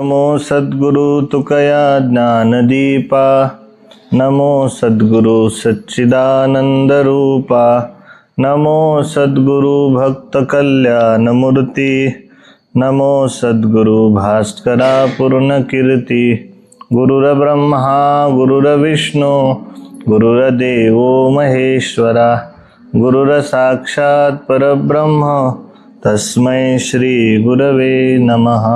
नमो सद्गुरु तुकया ज्ञानदीपा, नमो सद्गुरु सच्चिदानंद रूपा, नमो सद्गुरु भक्त कल्याण मूर्ती, नमो सद्गुरु भास्करा पूर्ण कीर्ती. गुरुर्ब्रह्मा गुरुर्विष्णू गुरुर्देव महेश्वरा, गुरुर्साक्षात् परब्रह्म तस्मै श्री गुरवे नमः.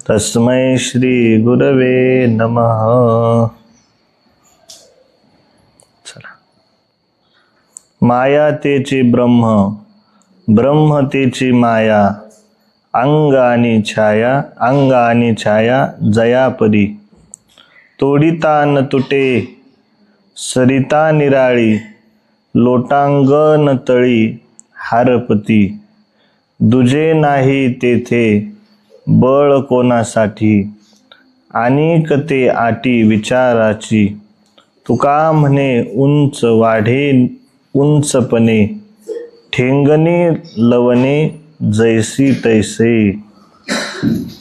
तस्मै श्री गुरवे नमः. चला. माया तेची ब्रह्म, ब्रह्म तेची माया, अंग आणि छाया, अंग आणि छाया जयापरी. तोडिता न तुटे सरिता निराळी, लोटांगण तळी हारपती. दुजे नाही तेथे बळ कोणासाठी, अनेक ते आटी विचाराची. तुका म्हणे उंच वाढे उंचपणे, ठेंगणे लवणे जैसी तैसे.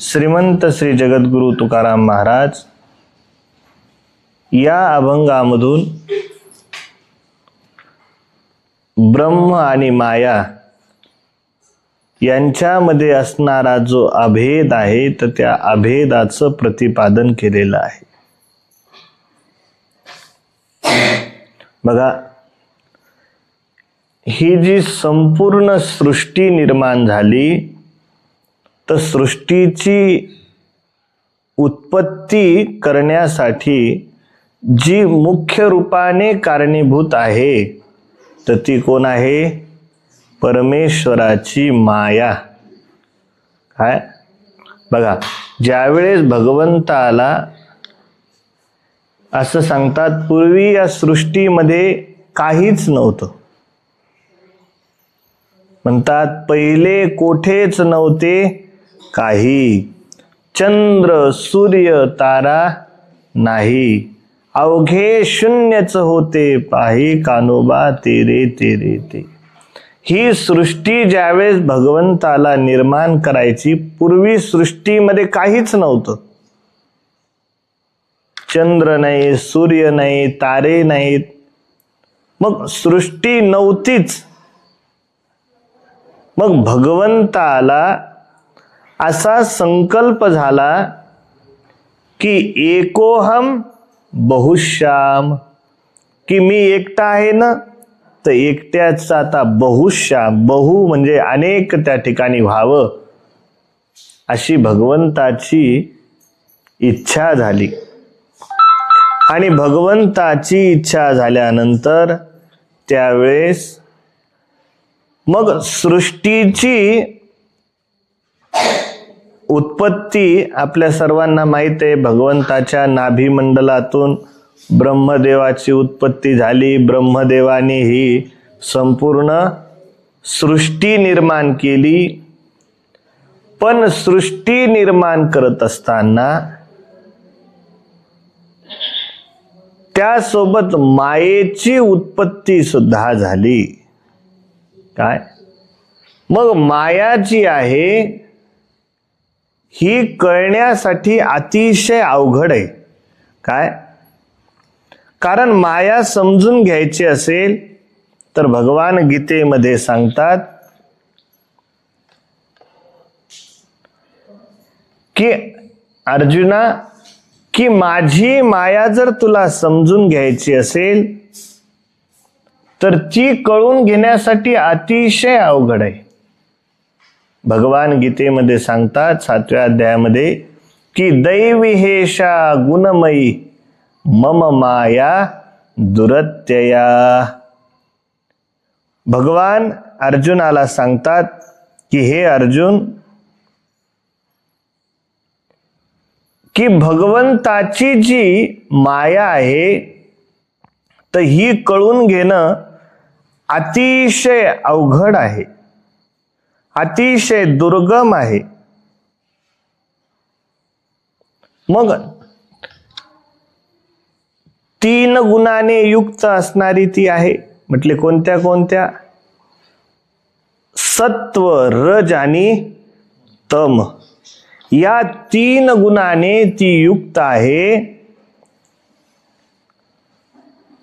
श्रीमंत श्री जगद्गुरु तुकाराम महाराज या अभंगामधून ब्रह्म आणि माया यांच्यामध्ये असणारा जो अभेद आहे तर त्या अभेदाचं प्रतिपादन केलेलं आहे. बघा, ही जी संपूर्ण सृष्टी निर्माण झाली तर सृष्टीची उत्पत्ती करण्यासाठी जी मुख्य रूपाने कारणीभूत आहे तर ती कोण आहे? परमेश्वराची माया. काय? बघा, ज्यावेळेस भगवंताला असं सांगतात पूर्वी या सृष्टीमध्ये काहीच नव्हतं, म्हणतात पहिले कोठेच नव्हते काही, चंद्र सूर्य तारा नाही, अवघे शून्यच होते पाही कानोबा तेरे तेरे ते. ही सृष्टी ज्यावेळेस भगवंताला निर्माण करायची, पूर्वी सृष्टीमध्ये काहीच नव्हतं. चंद्र नाही, सूर्य नाही, तारे नाहीत, मग सृष्टी नव्हतीच. मग भगवंताला असा संकल्प झाला की एकोहम बहुश्याम, की मी एकटा आहे ना, तर एकट्याचा आता बहुश्याम, बहु म्हणजे अनेक त्या ठिकाणी व्हावं अशी भगवंताची इच्छा झाली. आणि भगवंताची इच्छा झाल्यानंतर त्यावेळेस मग सृष्टीची उत्पत्ती आपल्या सर्वांना माहित आहे. भगवंताच्या नाभिमंडलातून ब्रह्मदेवाची उत्पत्ती झाली. ब्रह्मदेवाने ही संपूर्ण सृष्टी निर्माण केली. पण सृष्टी निर्माण करत असताना त्यासोबत मायेची उत्पत्ती सुद्धा झाली. काय? मग माया जी आहे ही कळण्यासाठी अतिशय अवघड आहे. काय? कारण माया समजून घ्यायची असेल तर भगवान गीतेमध्ये सांगतात की अर्जुना, की माझी माया जर तुला समजून घ्यायची असेल तर ती कळून घेण्यासाठी अतिशय अवघड आहे. भगवान गीतेमध्ये सांगतात 7व्या अध्यायामध्ये की दैविहेशा गुणमयी मम माया दुरत्यया. भगवान अर्जुनाला सांगतात की हे अर्जुन, की भगवंताची जी माया आहे तर ही कळून घेणं अतिशय अवघड आहे, अतिशय दुर्गम आहे. मग 3 गुणाने युक्त असणारी ती आहे. म्हटले कोणत्या कोणत्या? सत्व, रज आणि तम या 3 गुणाने ती युक्त आहे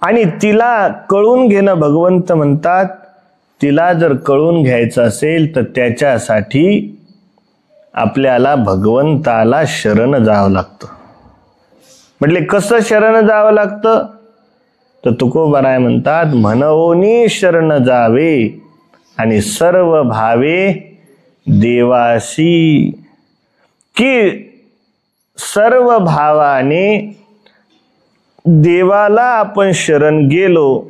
आणि तिला कळून घेणं भगवंत म्हणतात. तिला जर कळून घ्यायचं असेल तर त्याच्यासाठी आपल्याला भगवंताला शरण जावं लागतं. म्हटले कसं शरण जावं लागतं? तर तुकोबाराय म्हणतात, म्हणवोनी शरण जावे आणि सर्व भावे देवासी. की सर्व भावाने देवाला आपण शरण गेलो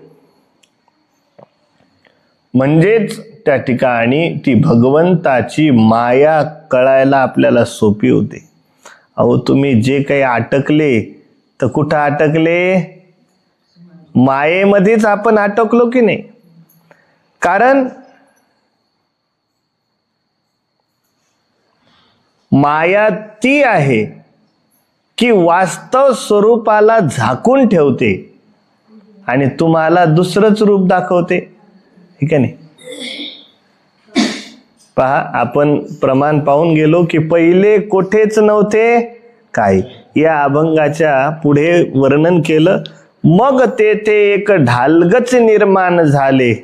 म्हणजेच त्या ठिकाणी ती भगवंताची माया कळायला आपल्याला सोपी होते. अहो तुम्ही जे काही अटकले तर कुठं अटकले? मायेमध्येच आपण अटकलो की नाही? कारण माया ती आहे की वास्तव स्वरूपाला झाकून ठेवते आणि तुम्हाला दुसरंच रूप दाखवते. ठीक आहे नाही? पहा, आपण प्रमाण पाहून गेलो की पहिले कोठेच नव्हते काय. या अभंगाच्या पुढे वर्णन केलं, मग तेथे एक ढालगच निर्माण झाले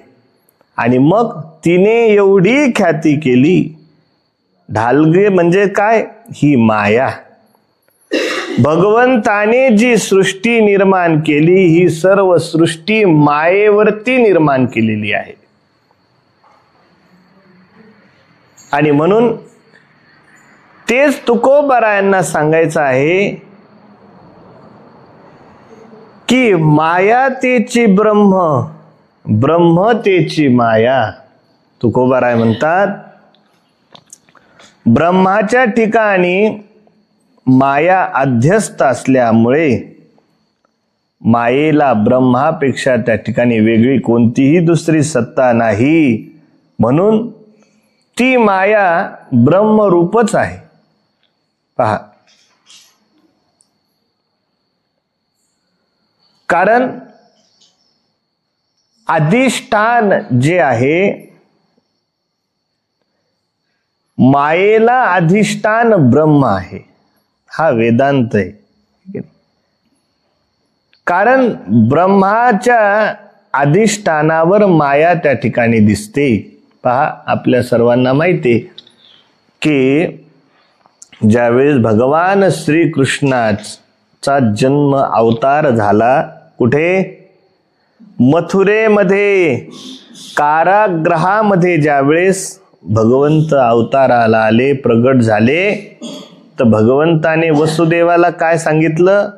आणि मग तिने एवढी ख्याती केली. ढालगे म्हणजे काय? ही माया. भगवंताने जी सृष्टी निर्माण केली ही सर्व सृष्टी मायेवरती निर्माण केलेली आहे. आणि म्हणून तेच तुकोबारायांना सांगायचं आहे की माया तेची ब्रह्म, ब्रह्म तेची माया. तुकोबाराय म्हणतात, ब्रह्माच्या ठिकाणी माया अध्यस्त असल्यामुळे मायेला ब्रह्मापेक्षा त्या ठिकाणी वेगळी कोणतीही दुसरी सत्ता नाही. म्हणून ती माया ब्रह्मरूपच आहे. पहा, कारण अधिष्ठान जे आहे, मायेला अधिष्ठान ब्रह्म आहे. हा वेदांत आहे. कारण ब्रह्माच्या अधिष्ठानावर माया त्या ठिकाणी दिसते. पहा, आपल्या सर्वांना माहिती आहे की ज्यावेळेस भगवान श्रीकृष्णाचा जन्म अवतार झाला, कुठे? मथुरेमध्ये कारागृहामध्ये ज्यावेळेस भगवंत अवताराला आले, प्रगट झाले, तर भगवंताने वसुदेवाला काय सांगितलं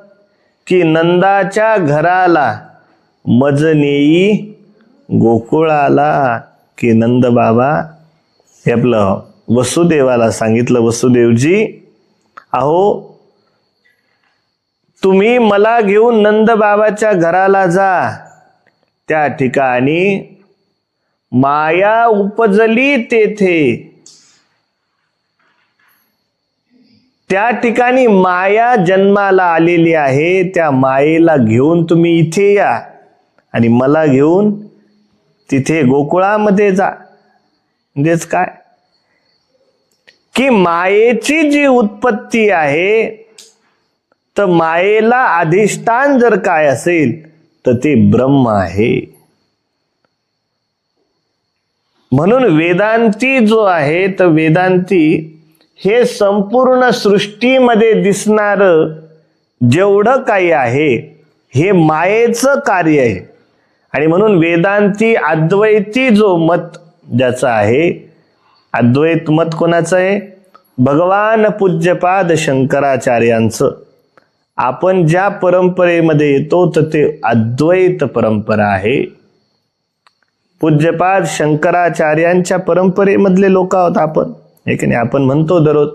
की नंदाच्या घराला मज नेई गोकुळाला. की नंद बाबा, हे आपलं वसुदेवाला सांगितलं, वसुदेवजी अहो तुम्ही मला घेऊन नंद बाबाच्या घराला जा. त्या ठिकाणी माया उपजली तेथे, त्या ठिकाणी माया जन्माला आलेली आहे. त्या मायेला घेऊन तुम्ही इथे या आणि मला घेऊन तिथे गोकुळामध्ये जा. म्हणजेच काय की मायेची जी उत्पत्ती आहे, तर मायेला अधिष्ठान जर काय असेल तर ते ब्रह्म आहे. म्हणून वेदांती जो आहे, तर वेदांती हे संपूर्ण सृष्टीमध्ये दिसणार जेवढं काही आहे हे मायेचं कार्य आहे. आणि म्हणून वेदांती अद्वैती जो मत ज्याचा आहे, अद्वैत मत कोणाचं आहे? भगवान पूज्यपाद शंकराचार्यांचं. आपण ज्या परंपरेमध्ये येतो तर ते अद्वैत परंपरा आहे. पूज्यपाद शंकराचार्यांच्या परंपरेमधले लोक आहोत आपण. एक नाही, आपण म्हणतो दररोज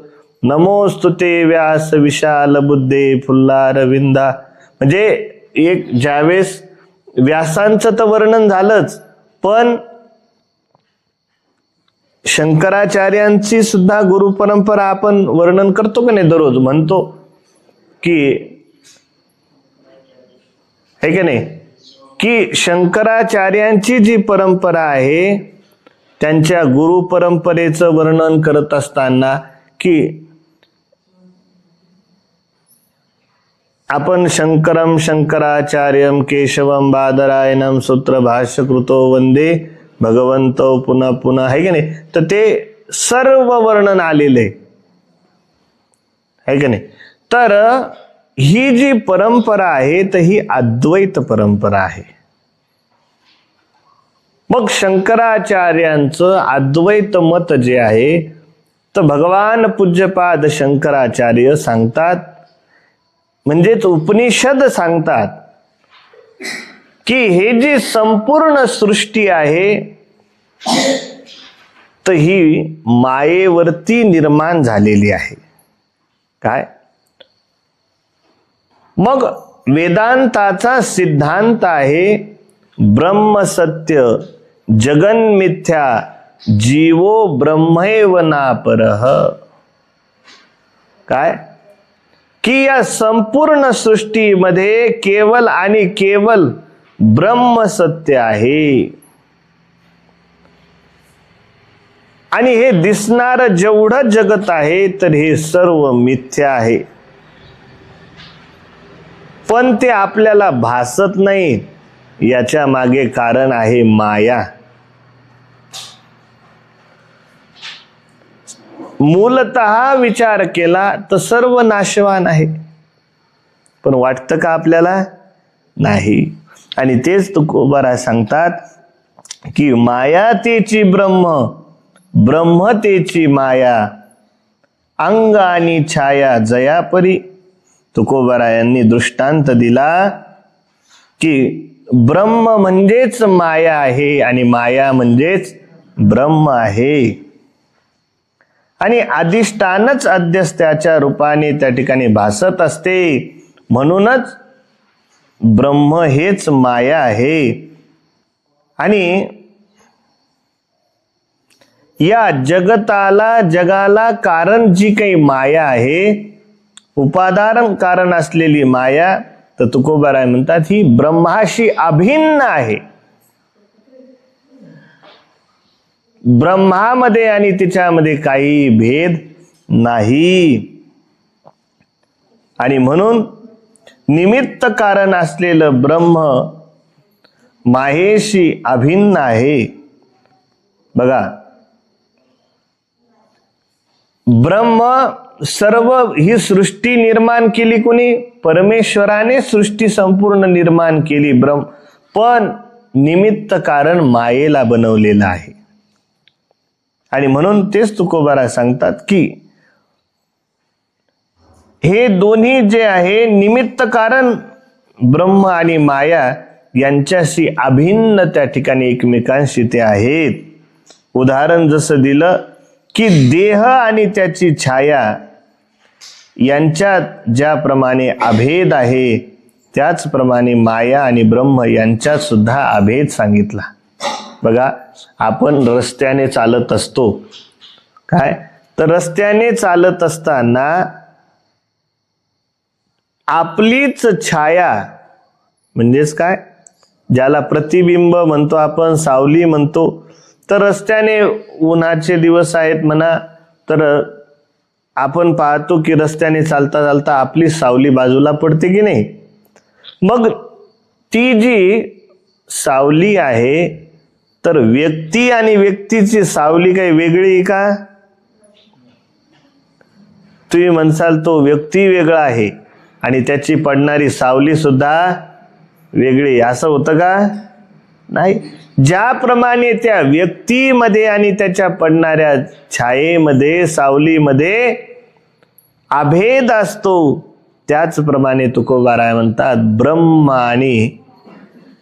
नमोस्तुते व्यास विशाल बुद्धे फुल्लार विंदा. म्हणजे एक ज्यावेळेस व्यासांचं तर वर्णन झालंच, पण शंकराचार्यांची सुद्धा गुरु परंपरा आपण वर्णन करतो का नाही? दररोज म्हणतो की, हे का नाही, की शंकराचार्यांची जी परंपरा आहे त्यांच्या गुरु परंपरेचं वर्णन करत असताना की आपण शंकरम शंकराचार्यम केशवम बादरायणम सूत्र भाष्यकृतो वंदे भगवंतो पुन्हा पुन्हा, आहे की नाही? तर ते सर्व वर्णन आलेले आहे की नाही? तर ही जी परंपरा आहे तर ही अद्वैत परंपरा आहे. मग शंकराचार्यांचं अद्वैत मत जे आहे तर भगवान पूज्यपाद शंकराचार्य सांगतात, म्हणजेच उपनिषद सांगतात की हे जी संपूर्ण सृष्टी आहे तर ही मायेवरती निर्माण झालेली आहे. काय? मग वेदांताचा सिद्धांत आहे ब्रह्म सत्य जगन मिथ्या जीवो ब्रह्मैव नापरः. काय? की या संपूर्ण सृष्टीमध्ये केवल आणि केवल ब्रह्म सत्य आहे आणि हे दिसणार जेवढं जगत आहे तर हे सर्व मिथ्या आहे. पण ते आपल्याला भासत नाही, याच्या मागे कारण आहे माया. मूलतः विचार केला तर सर्व नाशवान आहे, पण वाटतं का आपल्याला? नाही. आणि तेच तुकोबारा सांगतात की माया तेची ब्रह्म, ब्रह्म तेची माया, अंग आणि छाया जयापरी. तुकोबारा यांनी दृष्टांत दिला की ब्रह्म म्हणजेच माया आहे आणि माया म्हणजेच ब्रह्म आहे आणि अधिष्ठानच अध्यस्त्याच्या रूपाने त्या ठिकाणी भासत असते. म्हणूनच ब्रह्म हेच माया आहे. आणि या जगाला कारण जी काही माया आहे, उपादान कारण असलेली माया, तर तुकोबाराय म्हणतात ही ब्रह्माशी अभिन्न आहे. ब्रह्मामध्ये आणि तिच्यामध्ये काही भेद नाही. आणि म्हणून निमित्त कारण असलेलं ब्रह्म मायेशी अभिन्न आहे. बघा, ब्रह्म सर्व ही सृष्टी निर्माण केली कोणी? परमेश्वराने सृष्टी संपूर्ण निर्माण केली. पण निमित्त कारण मायेला बनवलेलं आहे. आणि म्हणून तेच तुकोबारा सांगतात की हे दोन्ही जे आहे निमित्त कारण ब्रह्म आणि माया यांच्याशी अभिन्न त्या ठिकाणी एकमेकांशी ते आहेत. उदाहरण जसं दिलं की देह आणि त्याची छाया यांच्यात ज्याप्रमाणे अभेद आहे त्याचप्रमाणे माया आणि ब्रह्म यांच्यात सुद्धा अभेद सांगितला. बघा, आपण रस्त्याने चालत असतो. काय? तर रस्त्याने चालत असताना आपलीच छाया म्हणजेच काय, ज्याला प्रतिबिंब म्हणतो आपण, सावली म्हणतो. तर रस्त्याने उन्हाचे दिवस आहेत म्हणा, तर आपण पाहतो की रस्त्याने चालता चालता आपली सावली बाजूला पडते की नाही. मग ती जी सावली आहे तर व्यक्ती आणि व्यक्तीची सावली काही वेगळी का? तुम्ही म्हणसाल तो व्यक्ती वेगळा आहे आणि त्याची पडणारी सावली सुद्धा वेगळी, असं होतं का? नाही. ज्याप्रमाणे त्या व्यक्तीमध्ये आणि त्याच्या पडणाऱ्या छायेमध्ये, सावलीमध्ये अभेद असतो, त्याचप्रमाणे तुकोबाराय म्हणतात ब्रह्म आणि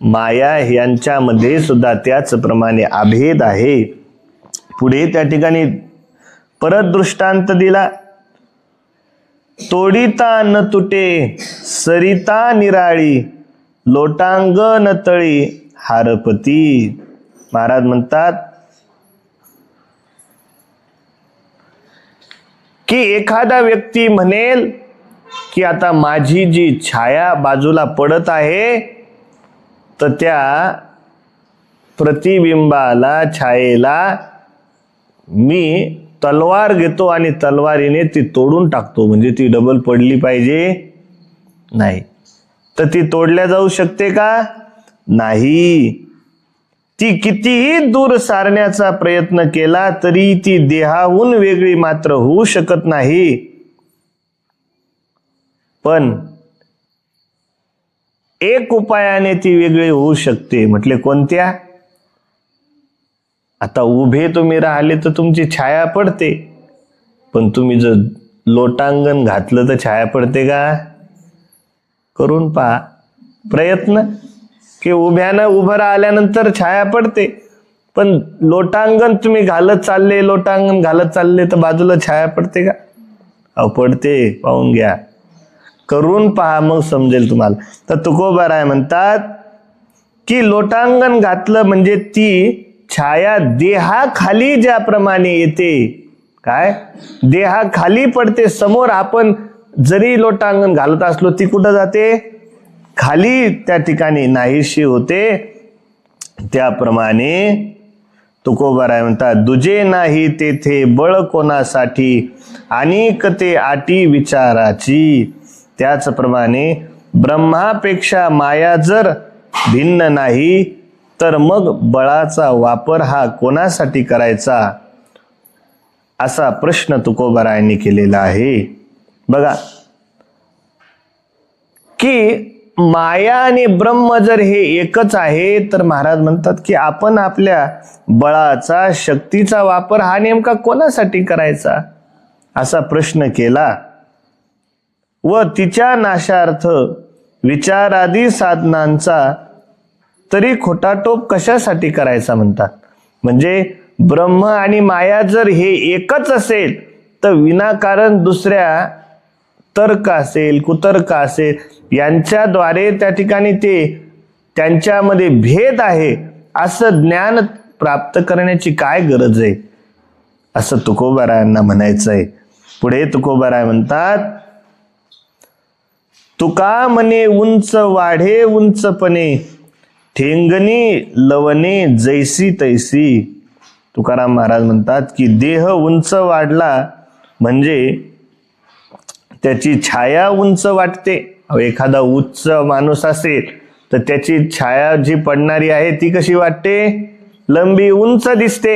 माया यांच्यामध्ये सुद्धा त्याचप्रमाणे अभेद आहे. पुढे त्या ठिकाणी परत दृष्टांत दिला. तोडिता न तुटे सरिता निराळी, लोटांग न तळी हारपती. महाराज म्हणतात की एखादा व्यक्ती म्हणेल की आता माझी जी छाया बाजूला पडत आहे तर त्या प्रतिबिंबाला, छायेला मी तलवार घेतो आणि तलवारीने ती तोडून टाकतो, म्हणजे ती डबल पडली पाहिजे नाही. तर ती तोडल्या जाऊ शकते का? नाही. ती कितीही दूर सारण्याचा प्रयत्न केला तरी ती देहाहून वेगळी मात्र होऊ शकत नाही. पण एक उपायाने ती वेगळी होऊ शकते. म्हटले कोणत्या? आता उभे तुम्ही राहिले तर तुमची छाया पडते, पण तुम्ही जर लोटांगण घातलं तर छाया पडते का? करून पहा प्रयत्न, की उभ्यानं उभं राहिल्यानंतर छाया पडते, पण लोटांगण तुम्ही घालत चालले तर बाजूला छाया पडते का? अहो पडते. पाहून घ्या, करून पहा, मग समजेल तुम्हाला. तर तुकोबाराय म्हणतात की लोटांगण घातलं म्हणजे ती छाया देहाखाली ज्याप्रमाणे येते, काय देहाखाली पडते. समोर आपण जरी लोटांगण घालत असलो ती कुठं जाते? खाली त्या ठिकाणी नाहीशी होते. त्याप्रमाणे तुकोबाराय म्हणतात दुजे नाही तेथे बळ कोणासाठी अनेक ते आटी विचाराची. त्याचप्रमाणे ब्रह्मापेक्षा माया जर भिन्न नाही तर मग बळाचा वापर हा कोणासाठी करायचा, असा प्रश्न तुकोबारायांनी केलेला आहे. बघा की माया आणि ब्रह्म जर हे एकच आहे तर महाराज म्हणतात की आपण आपल्या बळाचा शक्तीचा वापर हा नेमका कोणासाठी करायचा, असा प्रश्न केला. व तिच्या नाशार्थ विचारादी साधनांचा तरी खोटाटोप कशासाठी करायचा म्हणतात. म्हणजे ब्रह्म आणि माया जर हे एकच असेल तर विनाकारण दुसऱ्या तर्क असेल कुतर्क असेल यांच्याद्वारे त्या ठिकाणी ते त्यांच्यामध्ये भेद आहे असं ज्ञान प्राप्त करण्याची काय गरज आहे, असं तुकोबारायांना म्हणायचं आहे. पुढे तुकोबाराय म्हणतात तुका म्हणे उंच वाढे उंचपणे ठेंगणी लवणे जैसी तैसी. तुकाराम महाराज म्हणतात की देह उंच वाढला म्हणजे त्याची छाया उंच वाटते. एखादा उच्च माणूस असेल तर त्याची छाया जी पडणारी आहे ती कशी वाटते? लंबी उंच दिसते.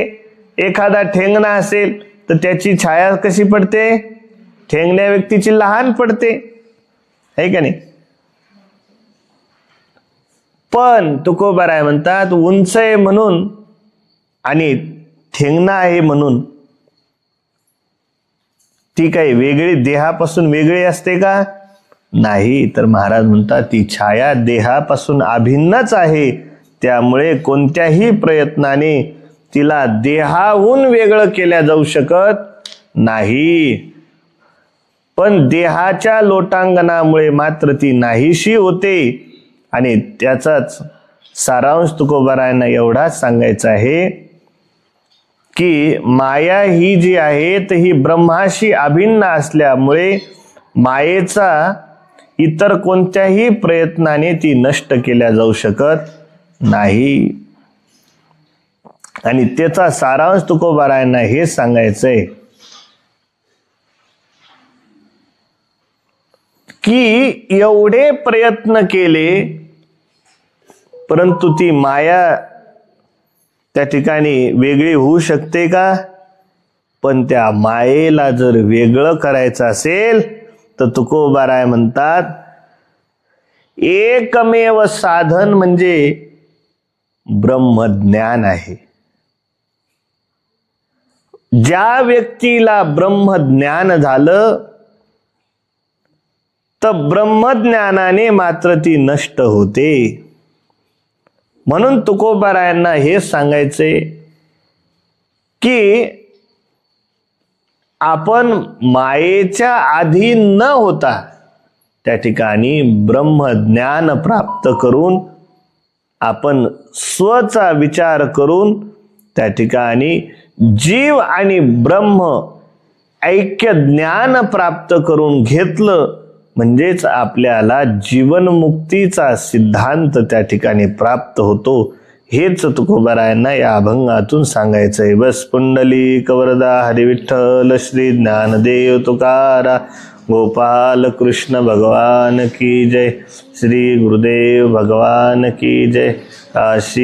एखादा ठेंगणा असेल तर त्याची छाया कशी पडते? ठेंगण्या व्यक्तीची लहान पडते, आहे का नाही? पण तुकोबाराय म्हणतात उंच आहे म्हणून आणि ठेंगणा आहे म्हणून ती काही वेगळी देहापासून वेगळी असते का? नाही. तर महाराज म्हणतात ती छाया देहापासून अभिन्नच आहे. त्यामुळे कोणत्याही प्रयत्नाने तिला देहाहून वेगळं केल्या जाऊ शकत नाही. पण देहाच्या लोटांगणामुळे मात्र ती नाहीशी होते. आणि त्याचाच सारांश तुकोबारायांना एवढाच सांगायचा आहे की माया ही जी आहे तर ही ब्रह्माशी अभिन्न असल्यामुळे मायेचा इतर कोणत्याही प्रयत्नाने ती नष्ट केल्या जाऊ शकत नाही. आणि त्याचा सारांश तुकोबारायांना हे सांगायचंय की एवढे प्रयत्न केले परंतु ती माया त्या ठिकाणी वेगळी होऊ शकते का? पण त्या मायेला जर वेगळं करायचं असेल तर तुकोबाराय म्हणतात एकमेव साधन म्हणजे ब्रह्मज्ञान आहे. ज्या व्यक्तीला ब्रह्मज्ञान झालं तर ब्रह्मज्ञानाने मात्र ती नष्ट होते. म्हणून तुकोबारायांना हे सांगायचे की आपण मायेच्या अधीन न होता त्या ठिकाणी ब्रह्मज्ञान प्राप्त करून आपण स्वचा विचार करून त्या ठिकाणी जीव आणि ब्रह्म ऐक्य ज्ञान प्राप्त करून घेतलं म्हणजेच आपल्याला जीवनमुक्तीचा सिद्धांत त्या ठिकाणी प्राप्त होतो. हेच तुकोबारायांना या अभंगातून सांगायचंय. बस. पुंडलिक वरदा हरी विठ्ठल श्री ज्ञानदेव तुकारा गोपाल कृष्ण भगवान की जय. श्री गुरुदेव भगवान की जय. काशी